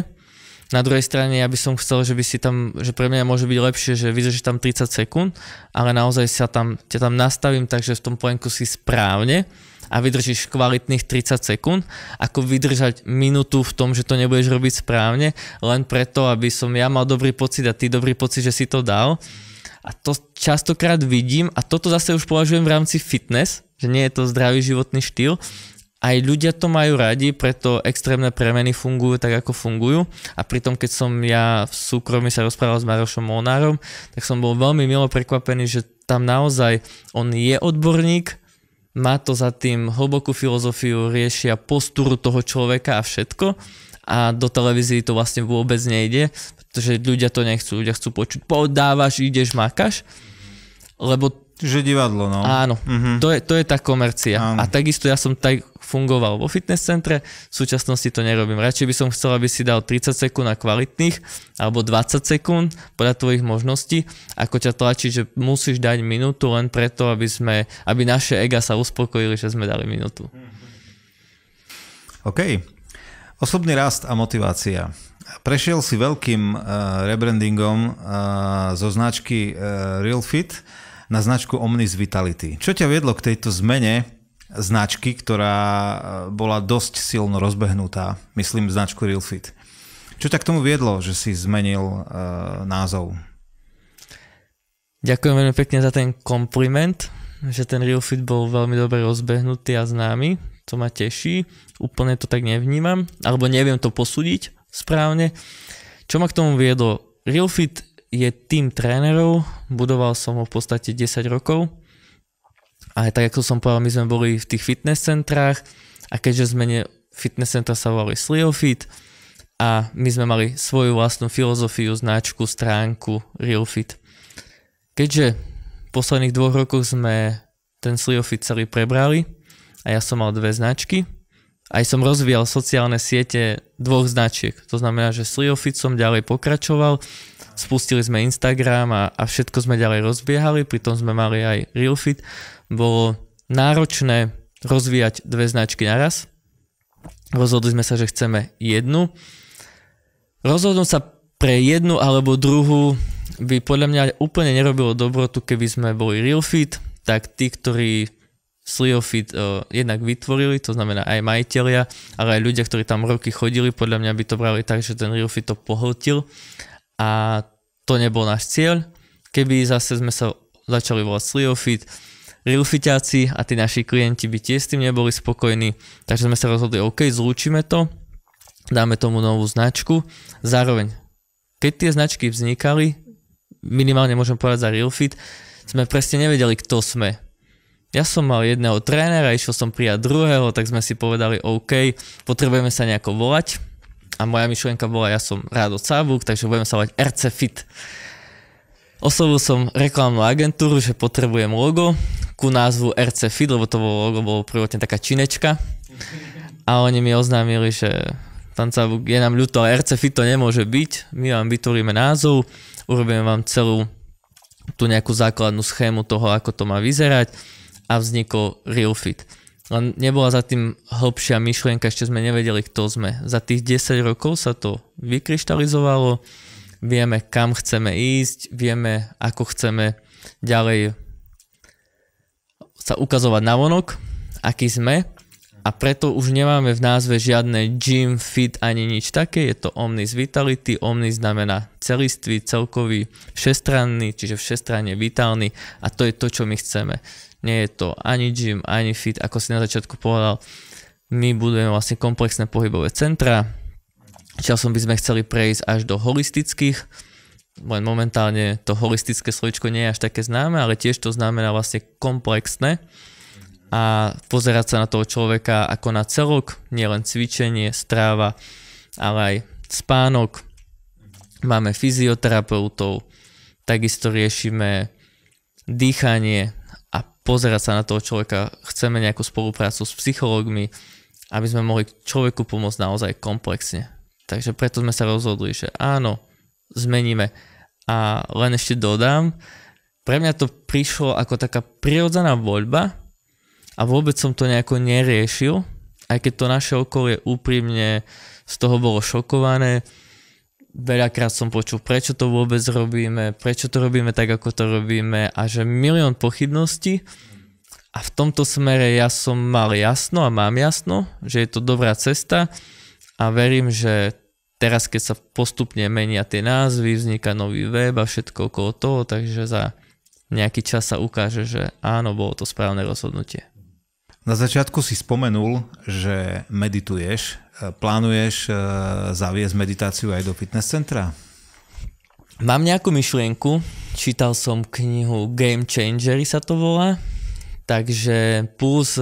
S1: Na druhej strane ja by som chcel, že pre mňa môže byť lepšie, že vydržíš tam 30 sekúnd, ale naozaj ťa tam nastavím tak, že v tom planku si správne a vydržíš kvalitných 30 sekúnd, ako vydržať minútu v tom, že to nebudeš robiť správne, len preto, aby som ja mal dobrý pocit a ty dobrý pocit, že si to dal. A to častokrát vidím a toto zase už považujem v rámci fitness, že nie je to zdravý životný štýl. Aj ľudia to majú radi, preto extrémne premeny fungujú tak, ako fungujú. A pritom, keď som ja v súkromí sa rozprával s Marošom Molnárom, tak som bol veľmi milo prekvapený, že tam naozaj on je odborník, má to za tým hlbokú filozofiu, riešia postúru toho človeka a všetko. A do televízii to vlastne vôbec nejde, pretože ľudia to nechcú. Ľudia chcú počuť, podávaš, ideš, makáš, lebo
S2: že divadlo, no.
S1: Áno, to je tá komercia. Áno. A takisto ja som tak fungoval vo fitness centre, v súčasnosti to nerobím. Radšej by som chcel, aby si dal 30 sekúnd na kvalitných, alebo 20 sekúnd podľa tvojich možností, ako ťa tlačiť, že musíš dať minútu len preto, aby naše ega sa uspokojili, že sme dali minútu.
S2: OK. Osobný rast a motivácia. Prešiel si veľkým rebrandingom zo značky Real Fit na značku Omnis Vitality. Čo ťa viedlo k tejto zmene značky, ktorá bola dosť silno rozbehnutá, myslím značku Real Fit? Čo ťa k tomu viedlo, že si zmenil názov?
S1: Ďakujem veľmi pekne za ten kompliment, že ten Real Fit bol veľmi dobre rozbehnutý a známy. To ma teší. Úplne to tak nevnímam, alebo neviem to posúdiť správne. Čo ma k tomu viedlo? Real Fit je tým trénerov, budoval som ho v podstate 10 rokov a tak ako som povedal, my sme boli v tých fitness centrách a keďže fitness centra sa volali Sliofit a my sme mali svoju vlastnú filozofiu, značku, stránku Real Fit. Keďže v posledných 2 rokoch sme ten Sliofit celý prebrali a ja som mal 2 značky, aj som rozvíjal sociálne siete 2 značiek, to znamená, že Sliofit som ďalej pokračoval. Spustili sme Instagram a všetko sme ďalej rozbiehali, pritom sme mali aj Real Fit. Bolo náročné rozvíjať 2 značky naraz. Rozhodli sme sa, že chceme jednu. Rozhodnúť sa pre jednu alebo druhú by podľa mňa úplne nerobilo dobrotu, keby sme boli RealFit, tak tí, ktorí SlioFit jednak vytvorili, to znamená aj majitelia, ale aj ľudia, ktorí tam roky chodili, podľa mňa by to brali tak, že ten RealFit to pohltil a to nebol náš cieľ. Keby zase sme sa začali volať SlioFit, RealFitáci a tí naši klienti by tiež s tým neboli spokojní, takže sme sa rozhodli, OK, zlúčime to, dáme tomu novú značku. Zároveň, keď tie značky vznikali, minimálne môžem povedať za RealFit, sme presne nevedeli, kto sme. Ja som mal jedného trénera, išiel som prijať druhého, tak sme si povedali, OK, potrebujeme sa nejako volať. A moja myšlienka bola, ja som Rádo Cábuk, takže budeme sa volať RC Fit. Oslovil som reklamnú agentúru, že potrebujem logo ku názvu RC Fit, lebo to logo bolo prvotne taká činečka. A oni mi oznámili, že pán Cábuk, je nám ľúto, ale RC Fit to nemôže byť. My vám vytvoríme názov, urobíme vám celú tú nejakú základnú schému toho, ako to má vyzerať a vznikol RealFit. Len nebola za tým hĺbšia myšlienka, ešte sme nevedeli, kto sme. Za tých 10 rokov sa to vykryštalizovalo, vieme, kam chceme ísť, vieme, ako chceme ďalej sa ukazovať navonok, aký sme. A preto už nemáme v názve žiadne gym, fit ani nič také. Je to Omnis Vitality. Omnis znamená celistvý, celkový, všestranný, čiže všestranne vitálny. A to je to, čo my chceme. Nie je to ani gym, ani fit, ako si na začiatku povedal. My budujeme vlastne komplexné pohybové centra. Časom by sme chceli prejsť až do holistických. Len momentálne to holistické slovičko nie je až také známe, ale tiež to znamená vlastne komplexné. A pozerať sa na toho človeka ako na celok, nielen cvičenie, stráva, ale aj spánok. Máme fyzioterapeutov, takisto riešime dýchanie a pozerať sa na toho človeka. Chceme nejakú spoluprácu s psychológmi, aby sme mohli človeku pomôcť naozaj komplexne. Takže preto sme sa rozhodli, že áno, zmeníme. A len ešte dodám, pre mňa to prišlo ako taká prirodzená voľba, a vôbec som to nejako neriešil, aj keď to naše okolie úprimne z toho bolo šokované. Veľakrát som počul, prečo to vôbec robíme, prečo to robíme tak, ako to robíme a že milión pochybností. A v tomto smere ja som mal jasno a mám jasno, že je to dobrá cesta a verím, že teraz, keď sa postupne menia tie názvy, vzniká nový web a všetko okolo toho, takže za nejaký čas sa ukáže, že áno, bolo to správne rozhodnutie.
S2: Na začiatku si spomenul, že medituješ. Plánuješ zaviesť meditáciu aj do fitness centra?
S1: Mám nejakú myšlienku. Čítal som knihu Game Changery sa to volá. Takže plus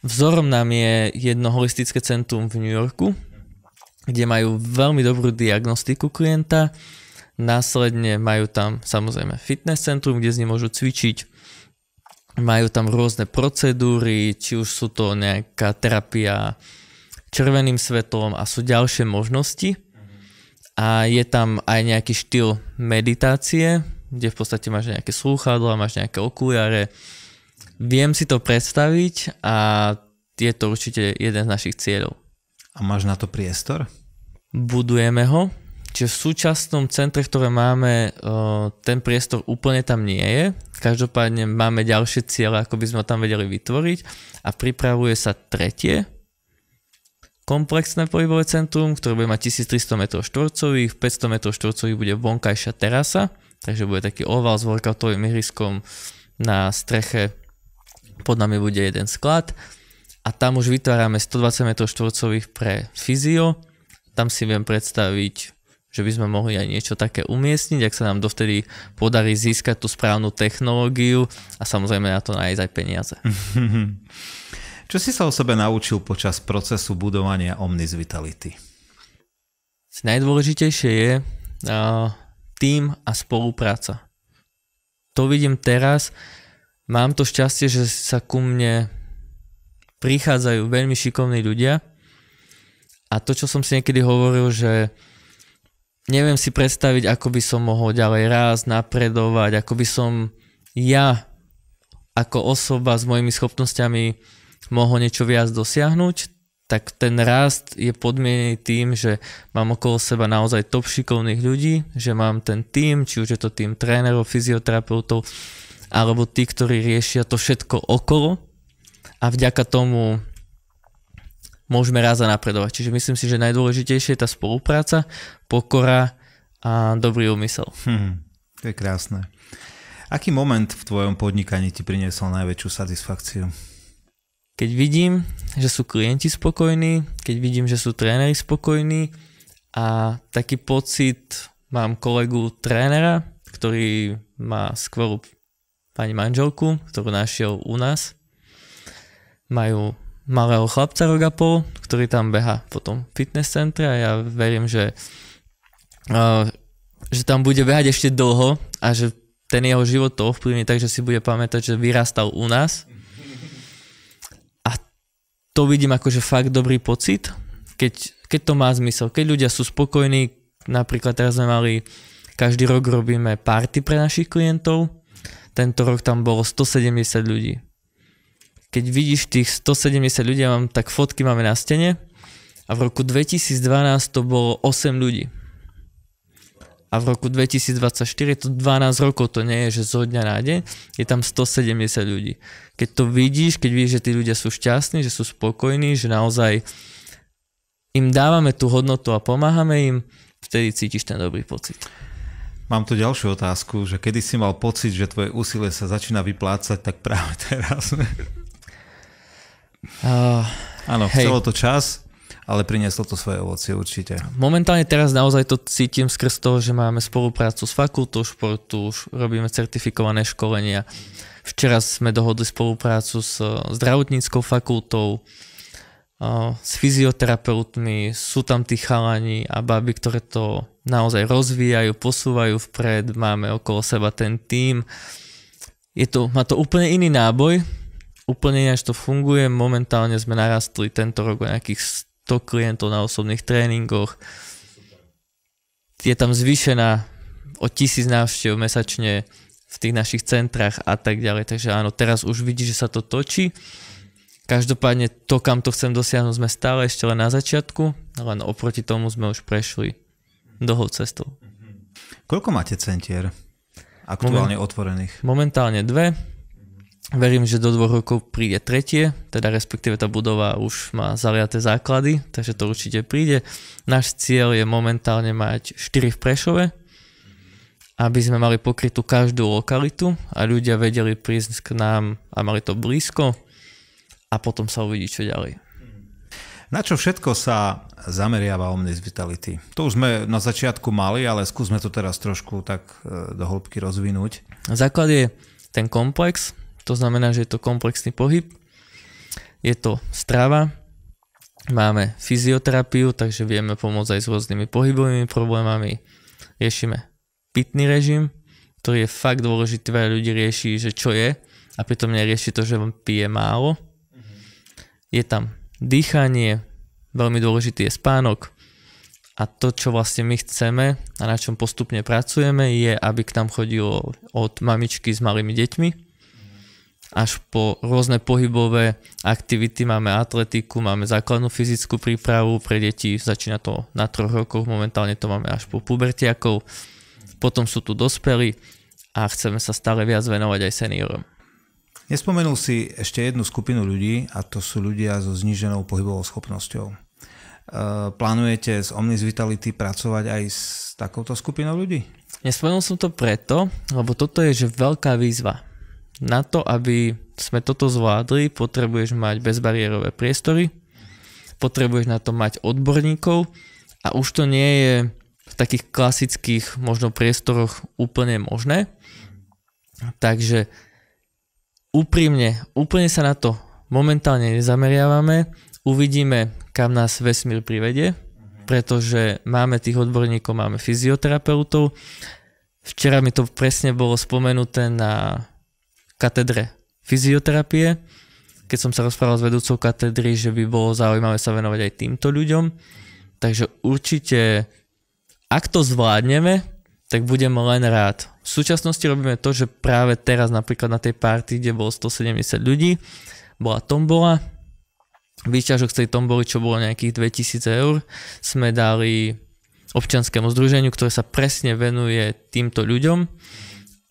S1: vzorom nám je jedno holistické centrum v New Yorku, kde majú veľmi dobrú diagnostiku klienta. Následne majú tam samozrejme fitness centrum, kde z nich môžu cvičiť. Majú tam rôzne procedúry, či už sú to nejaká terapia červeným svetlom a sú ďalšie možnosti. A je tam aj nejaký štýl meditácie, kde v podstate máš nejaké slúchadlá, máš nejaké okuliare. Viem si to predstaviť a je to určite jeden z našich cieľov.
S2: A máš na to priestor?
S1: Budujeme ho. Čiže v súčasnom centre, ktoré máme, ten priestor úplne tam nie je. Každopádne máme ďalšie ciele, ako by sme ho tam vedeli vytvoriť a pripravuje sa tretie komplexné pohybové centrum, ktoré bude mať 1300 m2, 500 m2 bude vonkajšia terasa, takže bude taký oval s workoutovým ihriskom na streche, pod nami bude jeden sklad a tam už vytvárame 120 m2 pre fyzio. Tam si viem predstaviť, že by sme mohli aj niečo také umiestniť, ak sa nám dovtedy podarí získať tú správnu technológiu a samozrejme na to nájsť aj peniaze.
S2: Čo si sa o sebe naučil počas procesu budovania Omnis Vitality?
S1: Najdôležitejšie je tím a spolupráca. To vidím teraz. Mám to šťastie, že sa ku mne prichádzajú veľmi šikovní ľudia a to, čo som si niekedy hovoril, že neviem si predstaviť, ako by som mohol ďalej rásť, napredovať, ako by som ja ako osoba s mojimi schopnosťami mohol niečo viac dosiahnuť, tak ten rast je podmienený tým, že mám okolo seba naozaj top šikovných ľudí, že mám ten tím, či už je to tím trénerov, fyzioterapeutov, alebo tí, ktorí riešia to všetko okolo a vďaka tomu môžeme raz a napredovať. Čiže myslím si, že najdôležitejšie je tá spolupráca, pokora a dobrý úmysel.
S2: To je krásne. Aký moment v tvojom podnikaní ti priniesol najväčšiu satisfakciu?
S1: Keď vidím, že sú klienti spokojní, keď vidím, že sú tréneri spokojní a taký pocit, mám kolegu trénera, ktorý má skvelú pani manželku, ktorú našiel u nás. Majú malého chlapca rok a pol, ktorý tam beha po tom fitness centre a ja verím, že tam bude behať ešte dlho a že ten jeho život to ovplyvní tak, že si bude pamätať, že vyrastal u nás. To vidím akože fakt dobrý pocit, keď to má zmysel. Keď ľudia sú spokojní, napríklad teraz sme mali, každý rok robíme party pre našich klientov, tento rok tam bolo 170 ľudí. Keď vidíš tých 170 ľudí, tak fotky máme na stene a v roku 2012 to bolo 8 ľudí. A v roku 2024 je to 12 rokov, to nie je, že zo dňa na deň, je tam 170 ľudí. Keď to vidíš, keď vidíš, že tí ľudia sú šťastní, že sú spokojní, že naozaj im dávame tú hodnotu a pomáhame im, vtedy cítiš ten dobrý pocit.
S2: Mám tu ďalšiu otázku, že kedy si mal pocit, že tvoje úsilie sa začína vyplácať, tak práve teraz. Áno, chcelo to čas, ale prinieslo to svoje ovocie určite.
S1: Momentálne teraz naozaj to cítim skrz toho, že máme spoluprácu s fakultou športu, už robíme certifikované školenia. Včera sme dohodli spoluprácu s zdravotníckou fakultou, s fyzioterapeutmi, sú tam tí chalani a baby, ktoré to naozaj rozvíjajú, posúvajú vpred, máme okolo seba ten tím. Má to úplne iný náboj, úplne ináč to funguje, momentálne sme narastli tento rok o nejakých 100 klientov na osobných tréningoch. Je tam zvýšená o 1000 návštev mesačne v tých našich centrách a tak ďalej. Takže áno, teraz už vidíš, že sa to točí. Každopádne to, kam to chcem dosiahnuť, sme stále ešte len na začiatku, len oproti tomu sme už prešli dlhou cestou.
S2: Koľko máte centier aktuálne otvorených?
S1: Momentálne 2. Verím, že do 2 rokov príde 3, teda respektíve tá budova už má zaliaté základy, takže to určite príde. Náš cieľ je momentálne mať 4 v Prešove, aby sme mali pokrytú každú lokalitu a ľudia vedeli prísť k nám a mali to blízko a potom sa uvidí, čo ďalej.
S2: Na čo všetko sa zameriava Omnis Vitality? To už sme na začiatku mali, ale skúsme to teraz trošku tak do hĺbky rozvinúť.
S1: Základ je ten komplex. To znamená, že je to komplexný pohyb, je to strava, máme fyzioterapiu, takže vieme pomôcť aj s rôznymi pohybovými problémami, riešime pitný režim, ktorý je fakt dôležitý, veľa ľudí rieši, že čo je a pritom nerieši to, že pije málo. Je tam dýchanie, veľmi dôležitý je spánok a to, čo vlastne my chceme a na čom postupne pracujeme, je, aby k nám chodilo od mamičky s malými deťmi, až po rôzne pohybové aktivity, máme atletiku, máme základnú fyzickú prípravu pre deti, začína to na 3 rokoch, momentálne to máme až po pubertiakov, potom sú tu dospelí a chceme sa stále viac venovať aj seniorom.
S2: Nespomenul si ešte jednu skupinu ľudí a to sú ľudia so zníženou pohybovou schopnosťou. Plánujete z Omnis Vitality pracovať aj s takouto skupinou ľudí?
S1: Nespomenul som to preto, lebo toto je že veľká výzva. Na to, aby sme toto zvládli, potrebuješ mať bezbariérové priestory, potrebuješ na to mať odborníkov a už to nie je v takých klasických možno priestoroch úplne možné. Takže úplne sa na to momentálne nezameriavame, uvidíme, kam nás vesmír privedie, pretože máme tých odborníkov, máme fyzioterapeutov. Včera mi to presne bolo spomenuté na katedre fyzioterapie, keď som sa rozprával s vedúcou katedry, že by bolo zaujímavé sa venovať aj týmto ľuďom. Takže určite, ak to zvládneme, tak budem len rád. V súčasnosti robíme to, že práve teraz napríklad na tej party, kde bolo 170 ľudí, bola tombola Výťažok z tej tomboly, čo bolo nejakých 2000 eur, sme dali občianskému združeniu, ktoré sa presne venuje týmto ľuďom.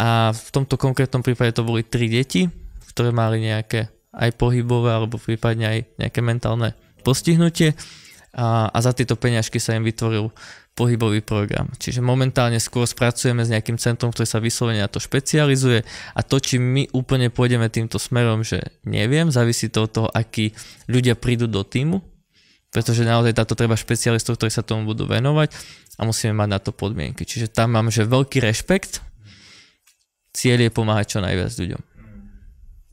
S1: A v tomto konkrétnom prípade to boli 3 deti, ktoré mali nejaké aj pohybové, alebo prípadne aj nejaké mentálne postihnutie. A za tieto peňažky sa im vytvoril pohybový program. Čiže momentálne skôr spracujeme s nejakým centrom, ktoré sa vyslovene na to špecializuje, a to, či my úplne pôjdeme týmto smerom, že neviem, závisí to od toho, akí ľudia prídu do týmu, pretože naozaj táto treba špecialistov, ktorí sa tomu budú venovať, a musíme mať na to podmienky. Čiže tam mám, že veľký rešpekt, cieľ je pomáhať čo najviac ľuďom.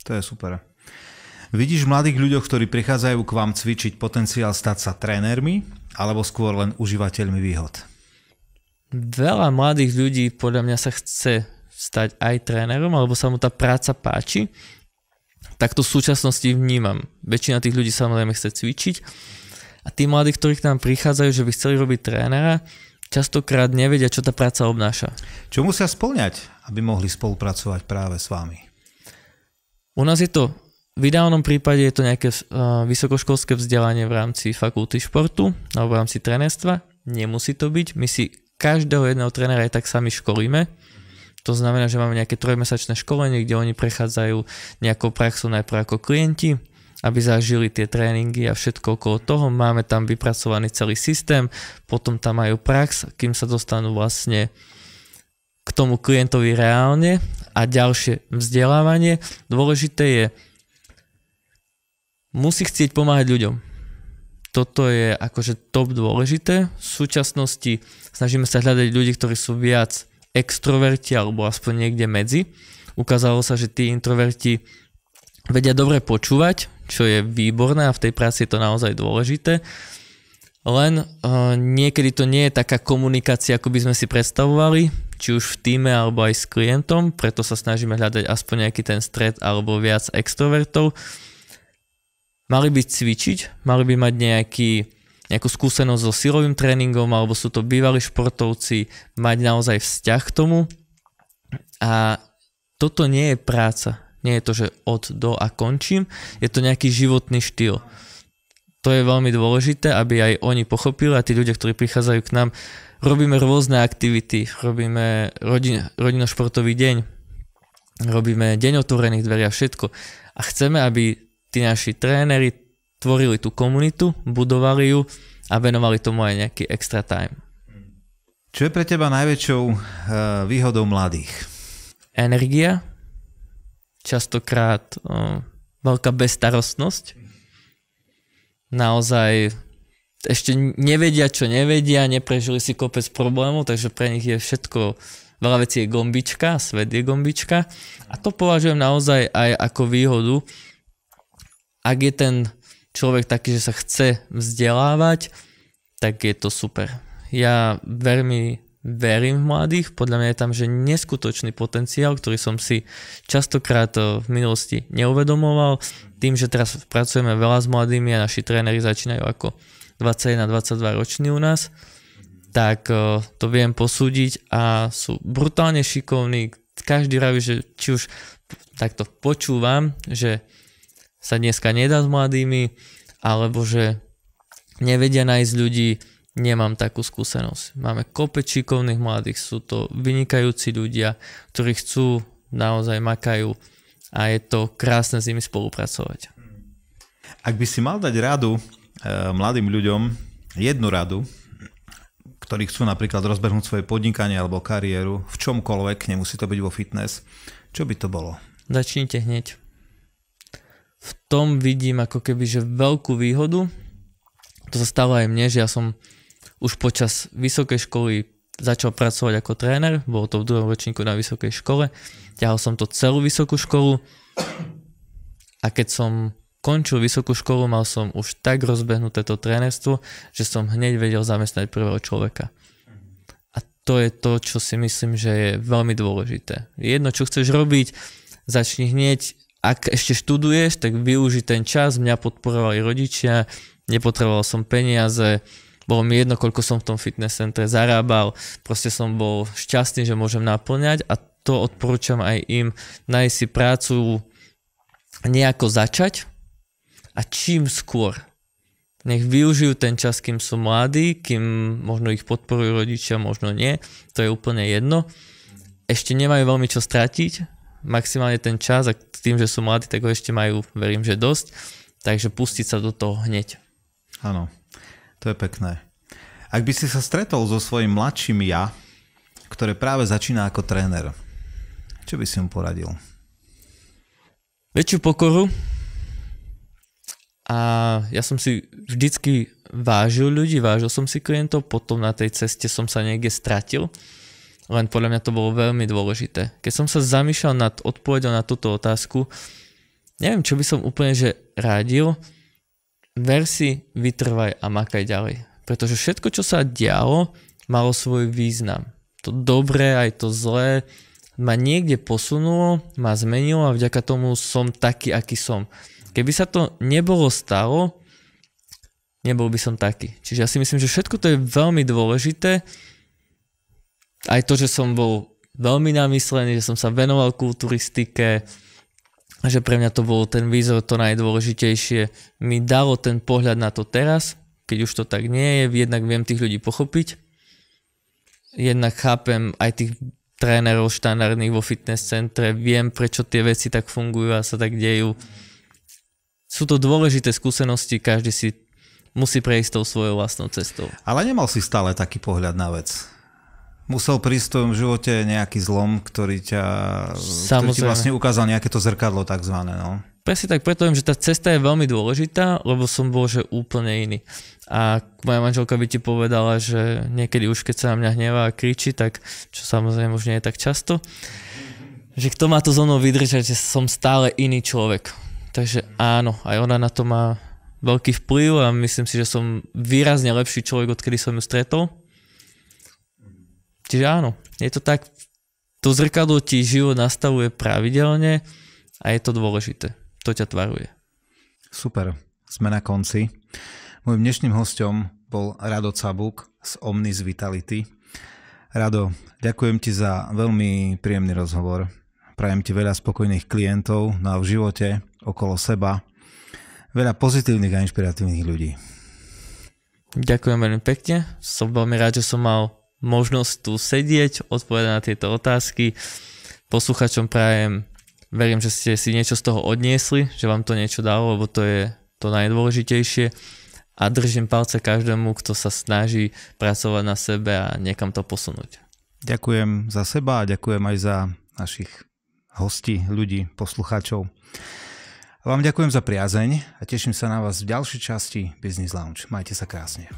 S2: To je super. Vidíš v mladých ľuďoch, ktorí prichádzajú k vám cvičiť, potenciál stať sa trénermi, alebo skôr len užívateľmi výhod?
S1: Veľa mladých ľudí podľa mňa sa chce stať aj trénerom, alebo sa mu tá práca páči. Tak to v súčasnosti vnímam. Väčšina tých ľudí samozrejme chce cvičiť. A tí mladí, ktorí k nám prichádzajú, že by chceli robiť trénera, častokrát nevedia, čo tá práca obnáša.
S2: Čo musia spĺňať, aby mohli spolupracovať práve s vami?
S1: U nás je to, v ideálnom prípade je to nejaké vysokoškolské vzdelanie v rámci fakulty športu alebo v rámci trénerstva. Nemusí to byť. My si každého jedného trénera aj tak sami školíme. To znamená, že máme nejaké 3-mesačné školenie, kde oni prechádzajú nejakou praxou najprv ako klienti, aby zažili tie tréningy a všetko okolo toho. Máme tam vypracovaný celý systém, potom tam majú prax, kým sa dostanú vlastne k tomu klientovi reálne, a ďalšie vzdelávanie. Dôležité je, musí chcieť pomáhať ľuďom. Toto je akože top dôležité. V súčasnosti snažíme sa hľadať ľudí, ktorí sú viac extroverti alebo aspoň niekde medzi. Ukázalo sa, že tí introverti vedia dobre počúvať, čo je výborné, a v tej práci je to naozaj dôležité. Len niekedy to nie je taká komunikácia, ako by sme si predstavovali, či už v tíme alebo aj s klientom, preto sa snažíme hľadať aspoň nejaký ten stred alebo viac extrovertov. Mali by cvičiť, mali by mať nejakú skúsenosť so silovým tréningom, alebo sú to bývalí športovci, mať naozaj vzťah k tomu. A toto nie je práca. Nie je to, že od do a končím. Je to nejaký životný štýl. To je veľmi dôležité, aby aj oni pochopili, a tí ľudia, ktorí prichádzajú k nám, robíme rôzne aktivity, robíme rodinno-športový deň, robíme deň otvorených dverí a všetko. A chceme, aby tí naši tréneri tvorili tú komunitu, budovali ju a venovali tomu aj nejaký extra time.
S2: Čo je pre teba najväčšou výhodou mladých?
S1: Energia, častokrát veľká bezstarostnosť. Naozaj ešte nevedia, čo nevedia, neprežili si kopec problémov, takže pre nich je všetko, veľa vecí je gombička, svet je gombička, a to považujem naozaj aj ako výhodu. Ak je ten človek taký, že sa chce vzdelávať, tak je to super. Ja veľmi verím v mladých, podľa mňa je tam, že neskutočný potenciál, ktorý som si častokrát v minulosti neuvedomoval. Tým, že teraz pracujeme veľa s mladými a naši tréneri začínajú ako 21-22 roční u nás, tak to viem posúdiť a sú brutálne šikovní. Každý raví, že či už takto počúvam, že sa dneska nedá s mladými, alebo že nevedia nájsť ľudí, nemám takú skúsenosť. Máme kopec šikovných mladých, sú to vynikajúci ľudia, ktorí chcú, naozaj makajú, a je to krásne s nimi spolupracovať.
S2: Ak by si mal dať radu mladým ľuďom, jednu radu, ktorí chcú napríklad rozbehnúť svoje podnikanie alebo kariéru v čomkoľvek, nemusí to byť vo fitness, čo by to bolo?
S1: Začnite hneď. V tom vidím ako keby, že veľkú výhodu. To sa stalo aj mne, že ja som už počas vysokej školy začal pracovať ako tréner, bolo to v 2. ročníku na vysokej škole, ťahal som to celú vysokú školu, a keď som končil vysokú školu, mal som už tak rozbehnuté to trénerstvo, že som hneď vedel zamestnať prvého človeka. A to je to, čo si myslím, že je veľmi dôležité. Jedno, čo chceš robiť, začni hneď. Ak ešte študuješ, tak využi ten čas. Mňa podporovali rodičia, nepotreboval som peniaze, bolo mi jedno, koľko som v tom fitness centre zarábal, proste som bol šťastný, že môžem naplňať, a to odporúčam aj im, nájsť si prácu, nejako začať, a čím skôr. Nech využijú ten čas, kým sú mladí, kým možno ich podporujú rodičia, možno nie. To je úplne jedno. Ešte nemajú veľmi čo stratiť. Maximálne ten čas a tým, že sú mladí, tak ho ešte majú, verím, že dosť. Takže pustiť sa do toho hneď.
S2: Áno, to je pekné. Ak by si sa stretol so svojím mladším ja, ktoré práve začína ako tréner, čo by si mu poradil?
S1: Väčšiu pokoru. A ja som si vždycky vážil ľudí, vážil som si klientov, potom na tej ceste som sa niekde stratil. Len podľa mňa to bolo veľmi dôležité. Keď som sa zamýšľal nad odpoveďou na túto otázku, neviem, čo by som úplne že radil, ver si, vytrvaj a makaj ďalej. Pretože všetko, čo sa dialo, malo svoj význam. To dobré, aj to zlé, ma niekde posunulo, ma zmenilo a vďaka tomu som taký, aký som. Keby sa to nebolo stalo, nebol by som taký. Čiže ja si myslím, že všetko to je veľmi dôležité. Aj to, že som bol veľmi namyslený, že som sa venoval kulturistike a že pre mňa to bol ten výzor to najdôležitejšie. Mi dalo ten pohľad na to teraz, keď už to tak nie je, jednak viem tých ľudí pochopiť, jednak chápem aj tých trénerov štandardných vo fitness centre, viem, prečo tie veci tak fungujú a sa tak dejú. Sú to dôležité skúsenosti, každý si musí prejsť tou svojou vlastnou cestou.
S2: Ale nemal si stále taký pohľad na vec. Musel prísť v tvojom živote nejaký zlom, ktorý ti vlastne ukázal nejaké to zrkadlo takzvané, no.
S1: Presne tak, preto viem, že tá cesta je veľmi dôležitá, lebo som bol že úplne iný. A moja manželka by ti povedala, že niekedy už keď sa na mňa hnevá a kričí, tak čo samozrejme už nie je tak často, že kto má to so mnou vydržať, že som stále iný človek. Takže áno, aj ona na to má veľký vplyv a myslím si, že som výrazne lepší človek, odkedy som ju stretol. Čiže áno, je to tak, to zrkadlo ti život nastavuje pravidelne a je to dôležité. To ťa tvaruje.
S2: Super, sme na konci. Mojím dnešným hosťom bol Rado Cabuk z Omnis Vitality. Rado, ďakujem ti za veľmi príjemný rozhovor. Prajem ti veľa spokojných klientov, no a v živote, okolo seba, veľa pozitívnych a inšpiratívnych ľudí.
S1: Ďakujem veľmi pekne. Som veľmi rád, že som mal možnosť tu sedieť, odpovedať na tieto otázky. Posluchačom prajem, verím, že ste si niečo z toho odniesli, že vám to niečo dalo, lebo to je to najdôležitejšie. A držím palce každému, kto sa snaží pracovať na sebe a niekam to posunúť.
S2: Ďakujem za seba a ďakujem aj za našich hostí, ľudí, poslucháčov. Vám ďakujem za priazeň a teším sa na vás v ďalšej časti Business Lounge. Majte sa krásne.